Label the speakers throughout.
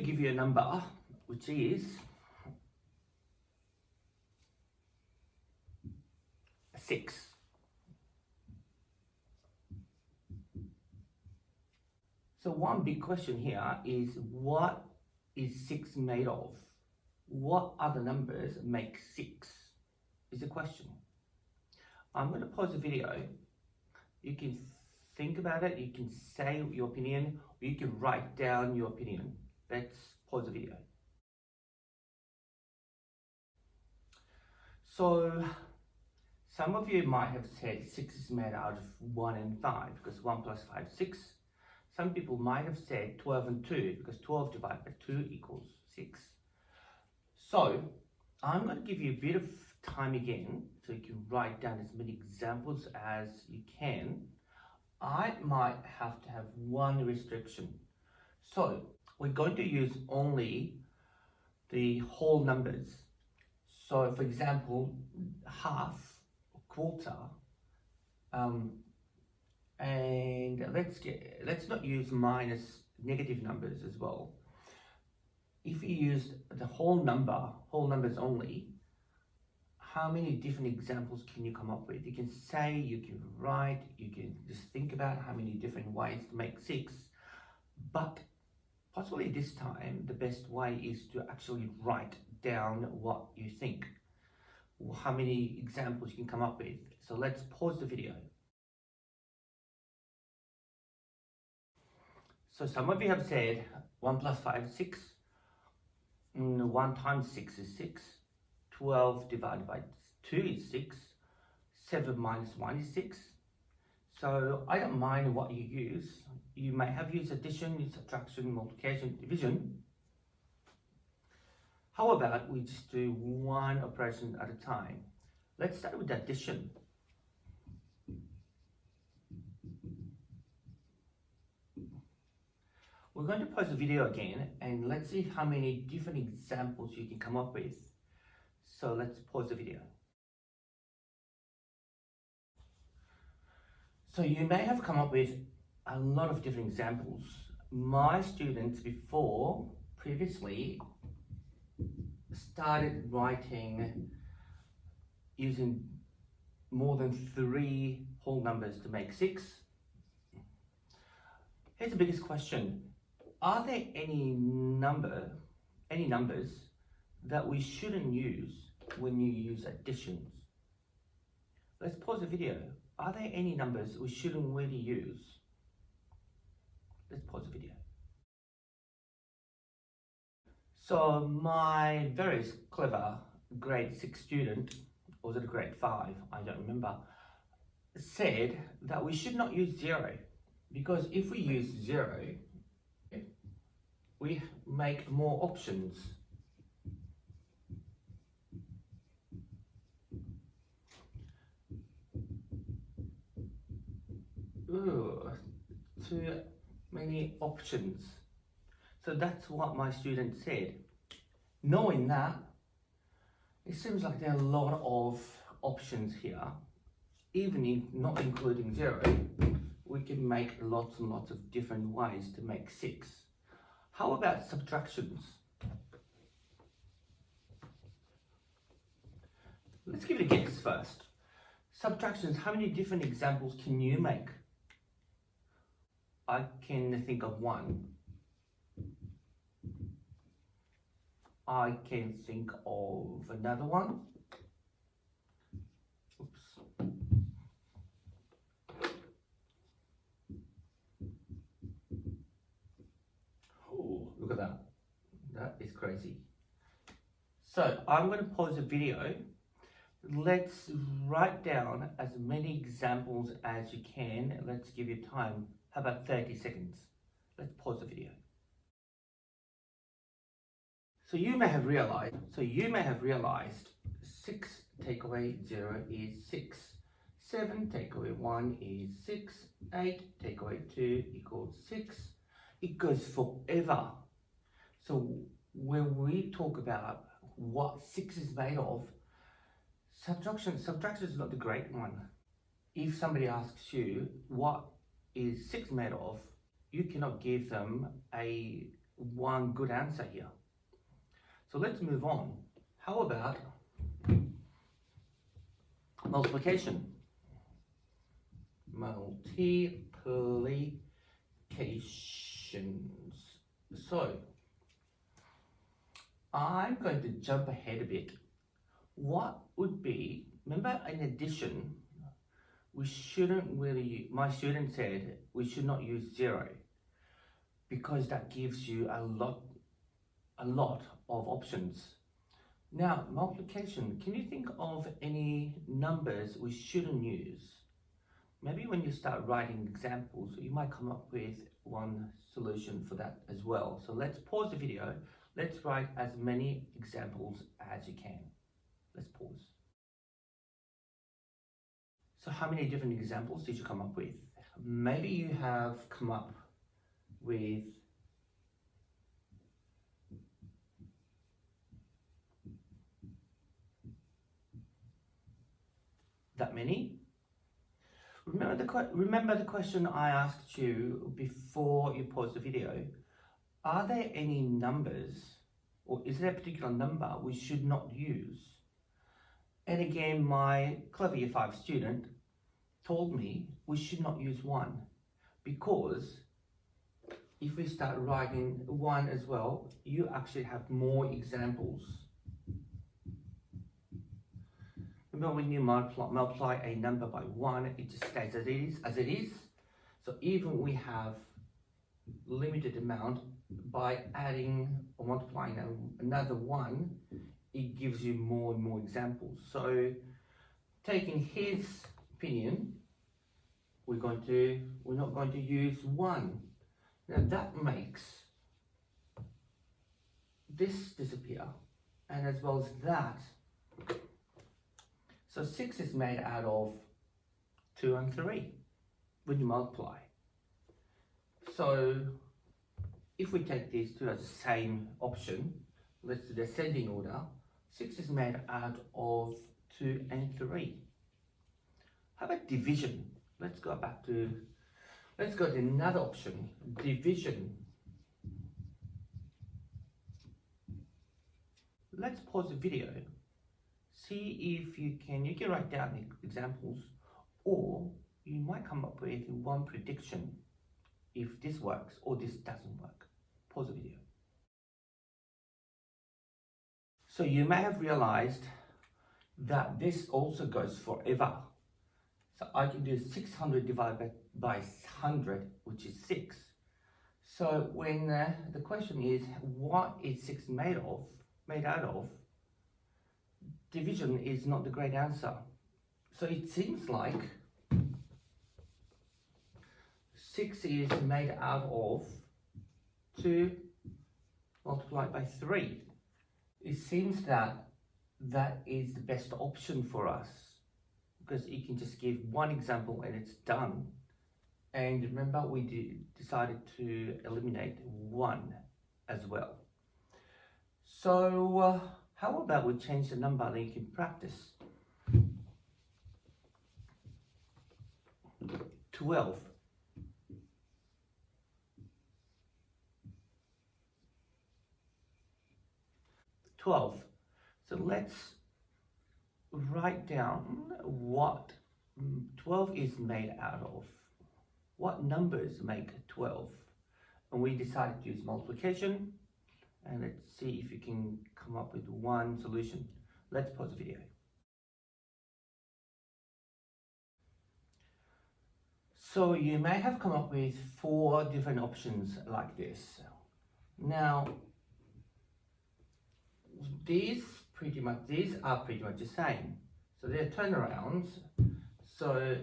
Speaker 1: give you a number which is 6. So one big question here is, what is 6 made of? What other numbers make 6 is the question. I'm going to pause the video. You can think about it, you can say your opinion, or you can write down your opinion. Let's pause the video. So some of you might have said 6 is made out of 1 and 5 because 1 plus 5 is 6. Some people might have said 12 and 2 because 12 divided by 2 equals 6. So I'm going to give you a bit of time again so you can write down as many examples as you can. I might have to have one restriction. So we're going to use only the whole numbers. So for example, half, quarter, and let's not use minus, negative numbers as well. If you use the whole numbers only, how many different examples can you come up with? You can say, you can write, you can just think about how many different ways to make 6, but possibly this time the best way is to actually write down what you think, how many examples you can come up with. So let's pause the video. So some of you have said 1 plus 5 is 6, 1 times 6 is 6, 12 divided by 2 is 6, 7 minus 1 is 6. So I don't mind what you use. You may have used addition, subtraction, multiplication, division. How about we just do one operation at a time? Let's start with addition. We're going to pause the video again and let's see how many different examples you can come up with. So let's pause the video. So you may have come up with a lot of different examples. My students previously started writing using more than 3 whole numbers to make 6. Here's the biggest question. Are there any numbers that we shouldn't use when you use additions? Let's pause the video. Are there any numbers we shouldn't really use? Let's pause the video. So my very clever grade 6 student, or was it a grade 5, I don't remember, said that we should not use 0 because if we use 0, we make more options. Ooh, too many options. So that's what my student said. Knowing that, it seems like there are a lot of options here. Even if not including 0, we can make lots and lots of different ways to make 6. How about subtractions? Let's give it a guess first. Subtractions, how many different examples can you make? I can think of one. I can think of another one. Oops. Oh, look at that. That is crazy. So I'm going to pause the video. Let's write down as many examples as you can. Let's give you time. How about 30 seconds? Let's pause the video. So you may have realized 6 take away 0 is 6. 7 take away 1 is 6. 8 take away 2 equals 6. It goes forever. So when we talk about what 6 is made of, subtraction is not the great one. If somebody asks you what is 6 made of, you cannot give them a one good answer here. So let's move on. How about multiplication? Multiplications. So I'm going to jump ahead a bit. What would be, remember in addition, we shouldn't really, my student said we should not use 0 because that gives you a lot of options. Now, multiplication, can you think of any numbers we shouldn't use? Maybe when you start writing examples, you might come up with one solution for that as well. So let's pause the video. Let's write as many examples as you can. Let's pause. So how many different examples did you come up with? Maybe you have come up with that many? Remember the question I asked you before you paused the video. Are there any numbers, or is there a particular number we should not use? And again, my clever Year 5 student told me we should not use 1 because if we start writing 1 as well, you actually have more examples. Remember when you multiply a number by 1, it just stays as it is. So even we have limited amount, by adding or multiplying another 1, it gives you more and more examples. So taking his opinion, we're not going to use 1. Now that makes this disappear, and as well as that. So 6 is made out of 2 and 3 when you multiply. So if we take these two as the same option, let's do the ascending order. 6 is made out of 2 and 3. How about division? Let's go to another option, division. Let's pause the video. See if you can write down the examples, or you might come up with one prediction if this works or this doesn't work. Pause the video. So you may have realized that this also goes forever. So I can do 600 divided by 100, which is 6. So when the question is, what is 6 made out of? Division is not the great answer. So it seems like 6 is made out of 2 multiplied by 3. It seems that is the best option for us, because you can just give one example and it's done. And remember, we decided to eliminate 1 as well. So how about we change the number and you can practice? 12. 12. So let's write down what 12 is made out of. What numbers make 12? And we decided to use multiplication. And let's see if you can come up with one solution. Let's pause the video. So you may have come up with 4 different options like this. Now, these are pretty much the same. So they're turnarounds. So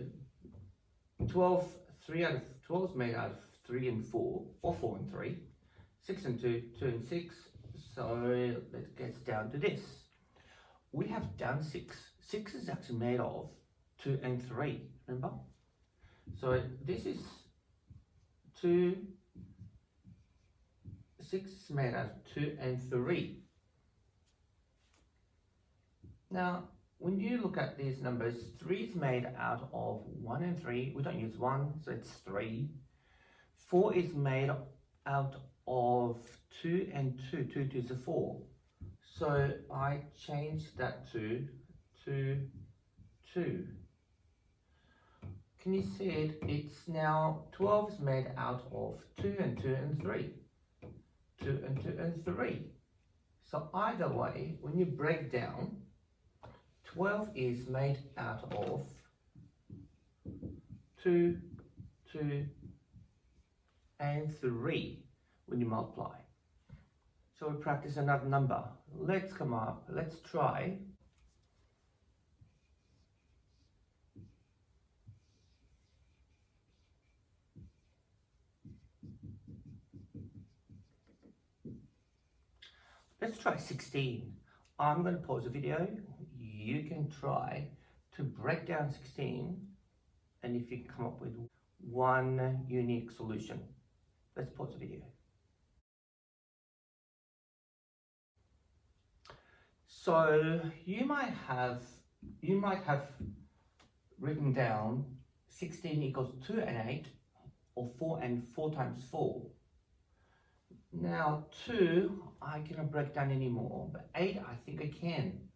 Speaker 1: 12 is made out of 3 and 4, or 4 and 3. 6 and 2, 2 and 6. So let's get down to this. We have done 6. 6 is actually made of 2 and 3, remember? So this is 2, 6 is made out of 2 and 3. Now, when you look at these numbers, 3 is made out of 1 and 3. We don't use 1, so it's 3. 4 is made out of 2 and 2, 2 to the 4. So I changed that to 2, 2. Can you see it? It's now 12 is made out of 2 and 2 and 3. 2 and 2 and 3. So either way, when you break down, 12 is made out of 2, 2, and 3 when you multiply. So we practice another number. Let's come up, let's try. Let's try 16. I'm going to pause the video. You can try to break down 16, and if you can come up with one unique solution. Let's pause the video. So you might have written down 16 equals 2 and 8, or 4 and 4 times 4. Now 2, I cannot break down anymore, but 8 I think I can.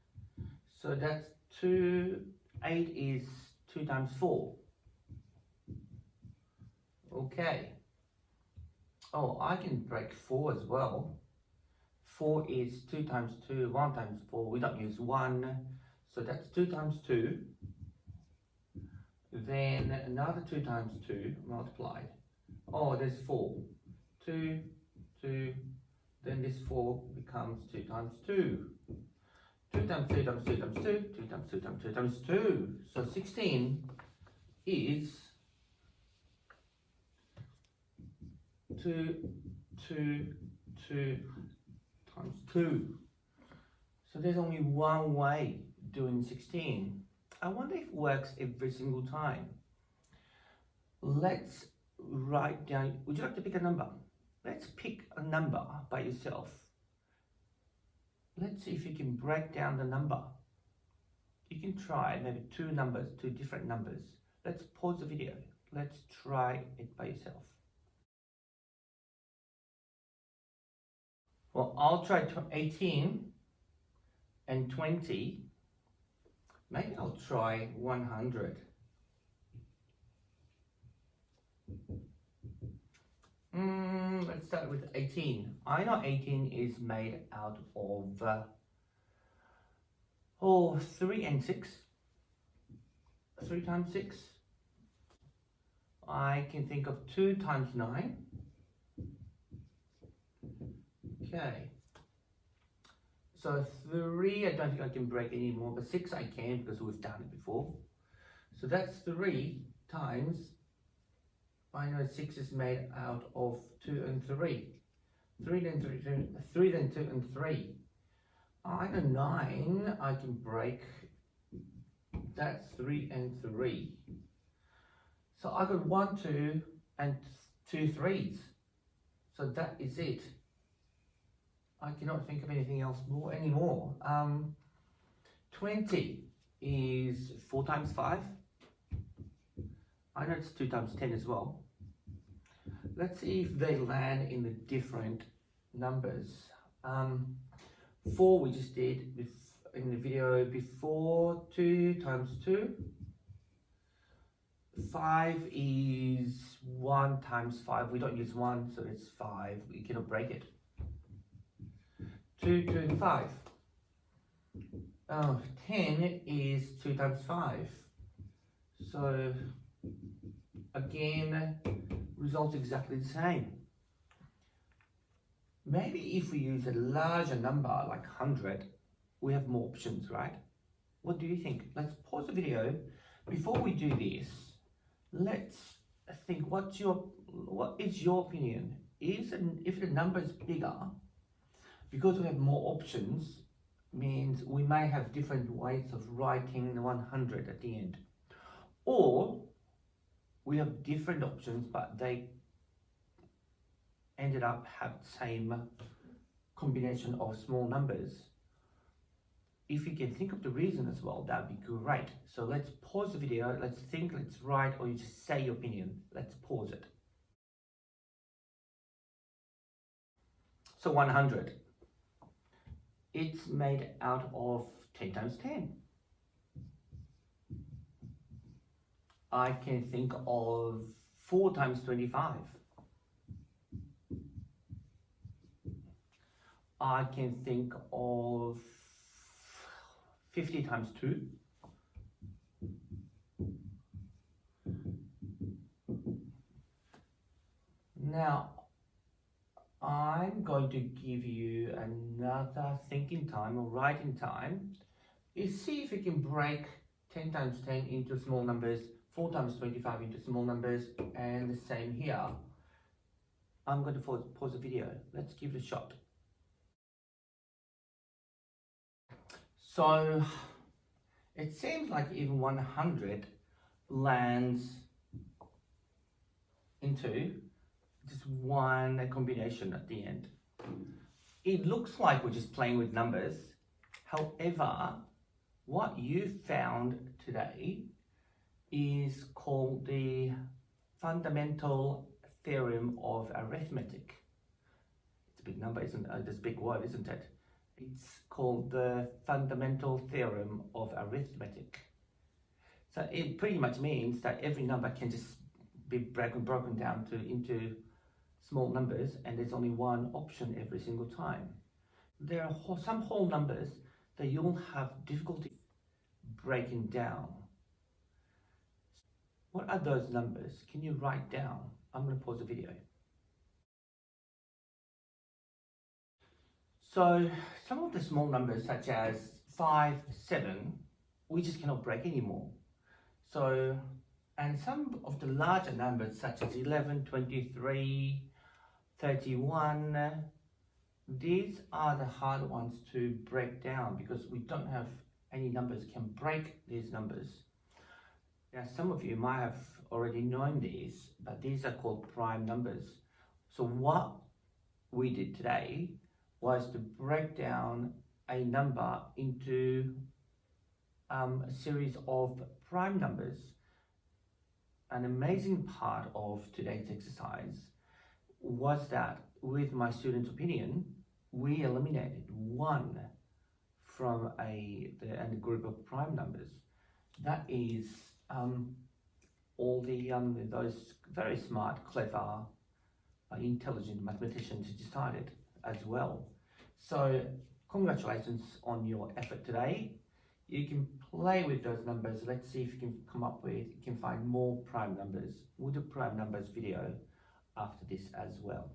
Speaker 1: So that's 2, 8 is 2 times 4. Okay. Oh, I can break 4 as well. 4 is 2 times 2, 1 times 4. We don't use 1. So that's 2 times 2. Then another 2 times 2 multiplied. Oh, there's 4. 2, 2. Then this 4 becomes 2 times 2. 2 times 2 times 2 times 2. 2 times 2 times 2 times 2. So 16 is 2, 2, 2 times 2. So there's only one way doing 16. I wonder if it works every single time. Let's write down, would you like to pick a number? Let's pick a number by yourself. Let's see if you can break down the number. You can try maybe two different numbers. Let's pause the video. Let's try it by yourself. Well, I'll try 18 and 20. Maybe I'll try 100. Let's start with 18. I know 18 is made out of 3 and 6. 3 times 6. I can think of 2 times 9. Okay. So 3, I don't think I can break anymore, but 6 I can because we've done it before. So that's 3 times, I know 6 is made out of 2 and 3. 3 then 3 then 2 and 3. I know 9 I can break. That's 3 and 3. So I got 1, 2 and 2 3s. So that is it. I cannot think of anything else anymore. 20 is 4 times 5. I know it's 2 times 10 as well. Let's see if they land in the different numbers. 4 we just did in the video before. 2 times 2. 5 is 1 times 5. We don't use 1, so it's 5. We cannot break it. 2, 2 and 5. 10 is 2 times 5. So again, results exactly the same. Maybe if we use a larger number like 100, we have more options, right? What do you think? Let's pause the video. Before we do this, let's think, what is your opinion? If the number is bigger, because we have more options, means we may have different ways of writing the 100 at the end. Or we have different options, but they ended up have the same combination of small numbers. If you can think of the reason as well, that would be great. So let's pause the video, let's think, let's write, or you just say your opinion. Let's pause it. So 100. It's made out of 10 times 10. I can think of 4 times 25. I can think of 50 times 2. Now, I'm going to give you another thinking time or writing time. You see if you can break 10 times 10 into small numbers, 4 times 25 into small numbers, and the same here. I'm going to pause the video. Let's give it a shot. So it seems like even 100 lands into just one combination at the end. It looks like we're just playing with numbers. However, what you found today is called the fundamental theorem of arithmetic. It's a big number, isn't it? It's a big word, isn't it? It's called the fundamental theorem of arithmetic. So it pretty much means that every number can just be broken down into small numbers, and there's only one option every single time. There are some whole numbers that you'll have difficulty breaking down. What are those numbers? Can you write down? I'm going to pause the video. So some of the small numbers such as 5, 7, we just cannot break anymore. So, and some of the larger numbers such as 11, 23, 31, these are the hard ones to break down because we don't have any numbers can break these numbers. Now some of you might have already known these, but these are called prime numbers. So what we did today was to break down a number into a series of prime numbers. An amazing part of today's exercise was that with my students' opinion, we eliminated 1 from a group of prime numbers. That is all the those very smart, clever, intelligent mathematicians decided as well. So congratulations on your effort today. You can play with those numbers. Let's see if you can find more prime numbers. We'll do prime numbers video after this as well.